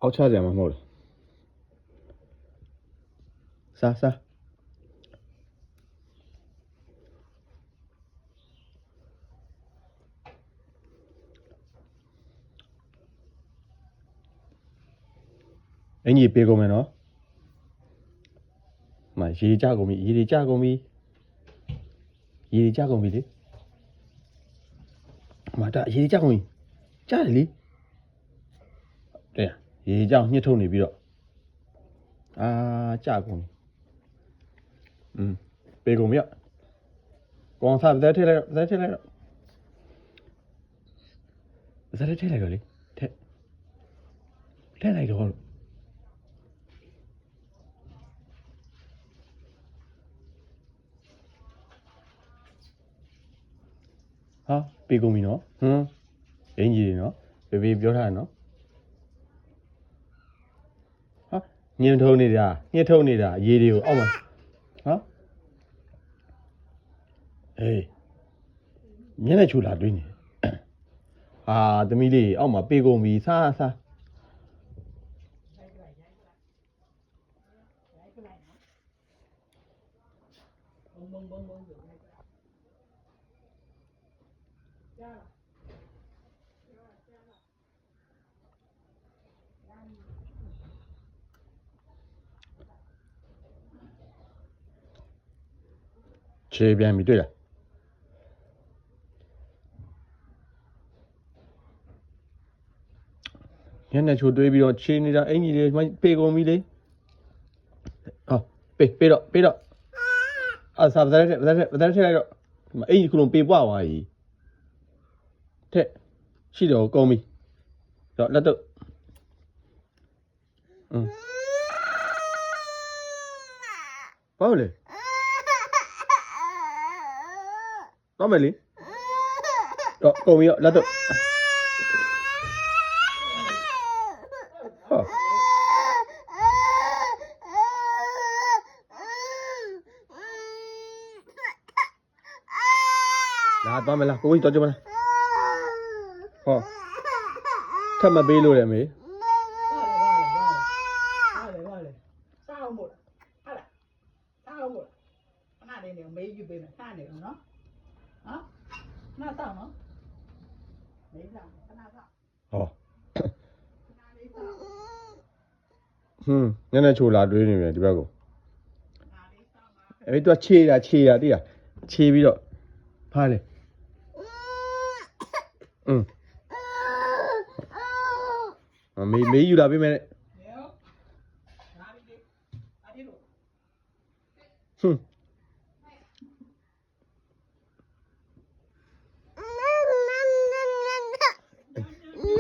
အောက်ချကြမှာမဟုတ်လားစားအင်ကြီးပေးကုန်မယ်နော်မရေကြကုန်ပြီရေကြကုန်ပြီလေမတာရေကြကုန်ပြီကြားတယ်လေတဲ့ရေကြောင်ညှစ်ထုတ်နေပြီးတော့ကြကုန်ပြီပေးကုန်ပြီကောင်စားသက်ထဲလိုက်တော့ဇက်ထဲလိုက်တော့လေထဲလိုက်တော့ဟာပေးကုန်ပြီနော်အင်ကြီးနော်ဘေပြောထားတယ်နော်ဟာညှစ်ထုတ်နေတာရေတွေကိုအောက်မှာဟာအေးညနေချူလာတွင်းနေဟာသမီးလေးအောက်မှာပေးကုန်ပြီစားခြေပြန်ပြီတွေ့လားညနေချိုတွေးပြီးတော့ခြေနေတာအင်ကြီးလေးပေးကုန်ပြီလေဟောပေးတော့စားဗဇက်ထဲလိုက်တော့အင်ကြီးခုလုံးပေးပွားသွားပြီထက်ရှိတော့ကုန်ပြီတော့လက်တော့ဘာလဲတော့မယ်လေတော့ကုန်ပြီလက်တော့လာတော့မလားကိုကြီးတော့ကြမလားဟောထပ်မပေးလို့ရမေစားအောင်မို့ဟာလားစားအောင်မို့ခဏလေးနေမေးယူပေးမယ်ခဏနေနော်နော်စားနော်မေးစားခဏစားဟောညနေချိုလာတွေးနေတယ်ဒီဘက်ကိုအဲ့တော့ခြေတာတိရခြေပြီးတော့ဖားတယ်မေးယူလာပေးမယ်